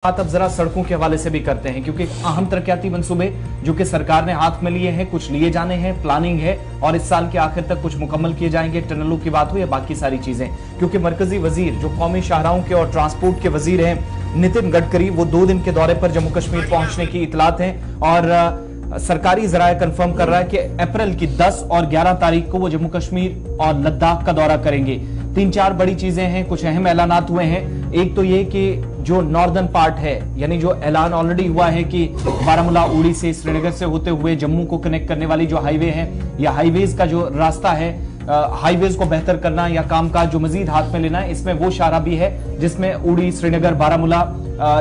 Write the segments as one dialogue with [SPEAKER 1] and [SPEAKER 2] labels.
[SPEAKER 1] बात अब जरा सड़कों के हवाले से भी करते हैं, क्योंकि अहम तरक्याती मंसूबे जो कि सरकार ने हाथ में लिए हैं, कुछ लिए जाने हैं, प्लानिंग है और इस साल के आखिर तक कुछ मुकम्मल किए जाएंगे। टनलों की बात हो या बाकी सारी चीजें, क्योंकि मरकजी वजीर जो कौमी शाहराहों के और ट्रांसपोर्ट के वजीर हैं नितिन गडकरी, वो 2 दिन के दौरे पर जम्मू कश्मीर पहुंचने की इतलात है और सरकारी जराया कंफर्म कर रहा है कि अप्रैल की 10 और 11 तारीख को वो जम्मू कश्मीर और लद्दाख का दौरा करेंगे। 3-4 बड़ी चीजें हैं, कुछ अहम ऐलानात हुए हैं। एक तो ये कि जो नॉर्दर्न पार्ट है, यानी जो ऐलान ऑलरेडी हुआ है कि बारामूला उड़ी से श्रीनगर से होते हुए जम्मू को कनेक्ट करने वाली जो हाईवे है या हाईवेज का जो रास्ता है, हाईवेज को बेहतर करना या कामकाज जो मजीद हाथ में लेना है, इसमें वो शाहरा भी है जिसमें उड़ी, श्रीनगर, बारामूला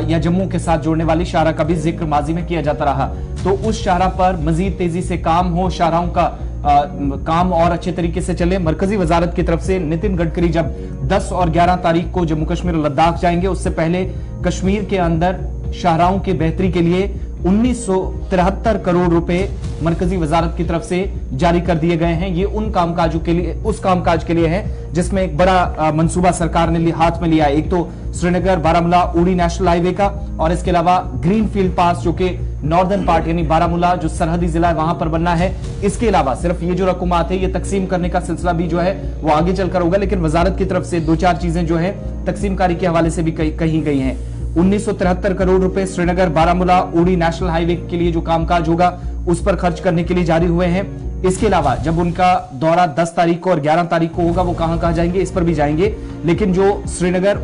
[SPEAKER 1] या जम्मू के साथ जोड़ने वाली शाहरा का भी जिक्र माजी में किया जाता रहा। तो उस शाहरा पर मजीद तेजी से काम हो, शाहराओं का काम और अच्छे तरीके से चले। मरकजी वजारत की तरफ से नितिन गडकरी जब 10 और 11 तारीख को जम्मू कश्मीर और लद्दाख जाएंगे, उससे पहले कश्मीर के अंदर शाहराओं की बेहतरी के लिए 1973 करोड़ रुपए मरकजी वजारत की तरफ से जारी कर दिए गए हैं। ये उन कामकाजों के लिए, उस कामकाज के लिए है जिसमें एक बड़ा मंसूबा सरकार ने हाथ में लिया है। एक तो श्रीनगर बारामूला उड़ी नेशनल हाईवे का और इसके अलावा ग्रीनफील्ड पास जो कि नॉर्दर्न पार्ट यानी बारामूला जो सरहदी जिला है वहां पर बनना है। इसके अलावा सिर्फ ये जो रकूमात है ये तकसीम करने का सिलसिला भी जो है वो आगे चलकर होगा, लेकिन वजारत की तरफ से 2-4 चीजें जो है तकसीमकारी के हवाले से भी कही गई हैं। 1973 करोड़ रुपए श्रीनगर बारामूला उड़ी नेशनल हाईवे के लिए जो कामकाज होगा उस पर खर्च करने के लिए जारी हुए हैं। इसके अलावा जब उनका दौरा 10 तारीख को और 11 तारीख को होगा, वो कहां जाएंगे इस पर भी जाएंगे। लेकिन जो श्रीनगर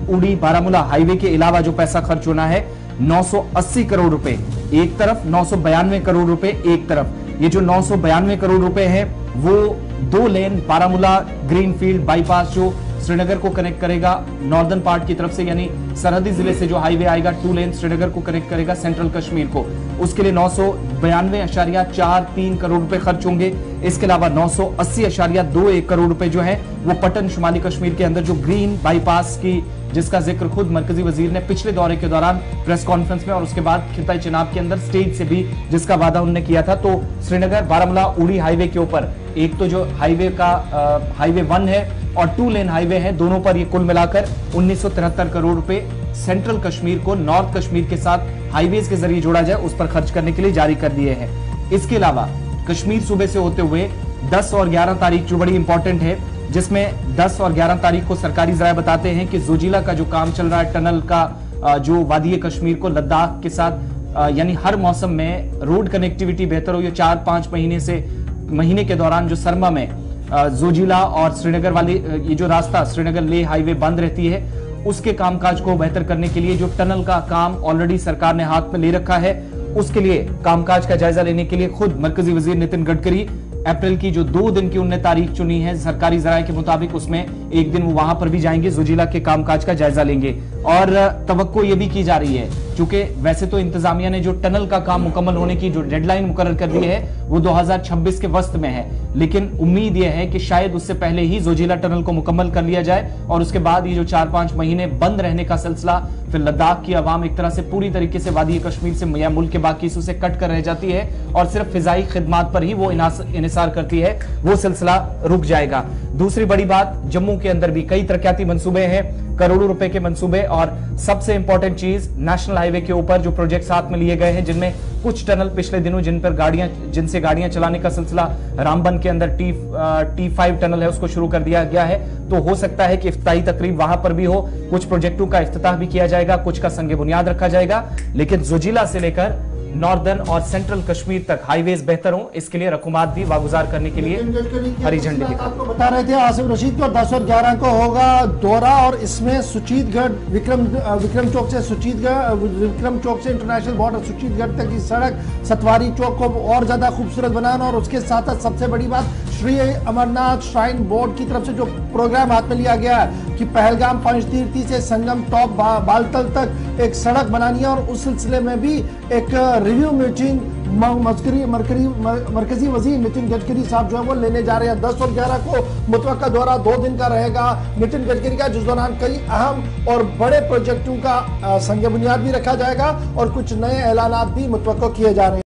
[SPEAKER 1] उड़ी बारामूला हाईवे के अलावा जो पैसा खर्च होना है 980 करोड़ रुपए एक तरफ, 992 करोड़ रुपए एक तरफ। ये जो 992 करोड़ रुपए है वो 2 लेन बारामूला ग्रीनफील्ड बाईपास जो श्रीनगर को कनेक्ट करेगा नॉर्दर्न पार्ट की तरफ से, यानी सरहदी जिले से जो हाईवे आएगा 2 लेन श्रीनगर को कनेक्ट करेगा सेंट्रल कश्मीर को, उसके लिए 992.43 करोड़ रुपए खर्च होंगे। इसके अलावा 980.21 करोड़ रुपए जो है वो पटन शुमाली कश्मीर के अंदर जो ग्रीन बाईपास की, जिसका जिक्र खुद मरकजी वजीर ने पिछले दौरे के दौरान प्रेस कॉन्फ्रेंस में और उसके बाद खिताई चिनाब के अंदर स्टेज से भी जिसका वादा उन्होंने किया था। तो श्रीनगर बारामूला उड़ी हाईवे के ऊपर एक तो जो हाईवे का हाईवे 1 है और 2 लेन हाईवे है, दोनों पर ये कुल मिलाकर 1973 करोड़ रुपए सेंट्रल कश्मीर को नॉर्थ कश्मीर के साथ हाईवेज के जरिए जोड़ा जाए उस पर खर्च करने के लिए जारी कर दिए हैं। इसके अलावा कश्मीर सूबे से होते हुए 10 और 11 तारीख जो बड़ी इंपॉर्टेंट है, जिसमें 10 और 11 तारीख को सरकारी जराये बताते हैं कि जोजिला का जो काम चल रहा है, टनल का जो वादी कश्मीर को लद्दाख के साथ, यानी हर मौसम में रोड कनेक्टिविटी बेहतर हो। ये 4-5 महीने के दौरान जो सरमा में जोजिला और श्रीनगर वाली ये जो रास्ता श्रीनगर ले हाईवे बंद रहती है, उसके कामकाज को बेहतर करने के लिए जो टनल का काम ऑलरेडी सरकार ने हाथ में ले रखा है, उसके लिए कामकाज का जायजा लेने के लिए खुद मरकजी वजीर नितिन गडकरी अप्रैल की जो 2 दिन की उन्होंने तारीख चुनी है सरकारी जराये के मुताबिक, उसमें एक दिन वो वहां पर भी जाएंगे, जोजिला के कामकाज का जायजा लेंगे। और तवक्को ये भी की जा रही है, क्योंकि वैसे तो इंतजामिया ने जो टनल का काम मुकम्मल होने की जो डेडलाइन मुकर्रर कर दी है वो 2026 के वस्त में है, लेकिन उम्मीद यह है कि शायद उससे पहले ही जोजिला टनल को मुकम्मल कर लिया जाए और उसके बाद ये जो 4-5 महीने बंद रहने का सिलसिला, फिर लद्दाख की आवाम एक तरह से पूरी तरीके से वादी कश्मीर से या मुल्क के बाकी हिस्सों से कट कर रह जाती है और सिर्फ फिजाई खिदमात पर ही वो इन्हिसार करती है, वो सिलसिला रुक जाएगा। दूसरी बड़ी बात, जम्मू के अंदर भी कई तरक्याती मंसूबे हैं, करोड़ों रुपए के मंसूबे, और सबसे इंपॉर्टेंट चीज नेशनल हाईवे के ऊपर जो प्रोजेक्ट साथ में लिए गए हैं, जिनमें कुछ टनल पिछले दिनों जिनसे गाड़ियां चलाने का सिलसिला रामबन के अंदर T5 टनल है उसको शुरू कर दिया गया है। तो हो सकता है कि इफ्ताही तकरीब वहां पर भी हो, कुछ प्रोजेक्टों का इफ्तिताह भी किया जाएगा, कुछ का संगे बुनियाद रखा जाएगा, लेकिन जोजिला से लेकर नॉर्दर्न और सेंट्रल कश्मीर तक हाईवेज बेहतर हो, इसके लिए रकूमात भी वागुजार करने के लिए हरी झंडी दिखा।
[SPEAKER 2] आपको बता रहे थे आसिफ रशीद को 10 और 11 को होगा दौरा, और इसमें सुचीतगढ़ विक्रम चौक से इंटरनेशनल बॉर्डर सुचीतगढ़ तक की सड़क, सतवारी चौक को और ज्यादा खूबसूरत बनाना, और उसके साथ साथ सबसे बड़ी बात श्री अमरनाथ श्राइन बोर्ड की तरफ से जो प्रोग्राम हाथ में लिया गया है कि पहलगाम पंचतीर्थी से संगम टॉप बालतल तक एक सड़क बनानी है, और उस सिलसिले में भी एक रिव्यू मीटिंग मरकजी वजीर नितिन गडकरी साहब जो है वो लेने जा रहे हैं। 10 और 11 को मुतवक्का दौरा 2 दिन का रहेगा नितिन गडकरी का, जिस दौरान कई अहम और बड़े प्रोजेक्टों का संग बुनियाद भी रखा जाएगा और कुछ नए ऐलानात भी मुतवक्का किए जा रहे हैं।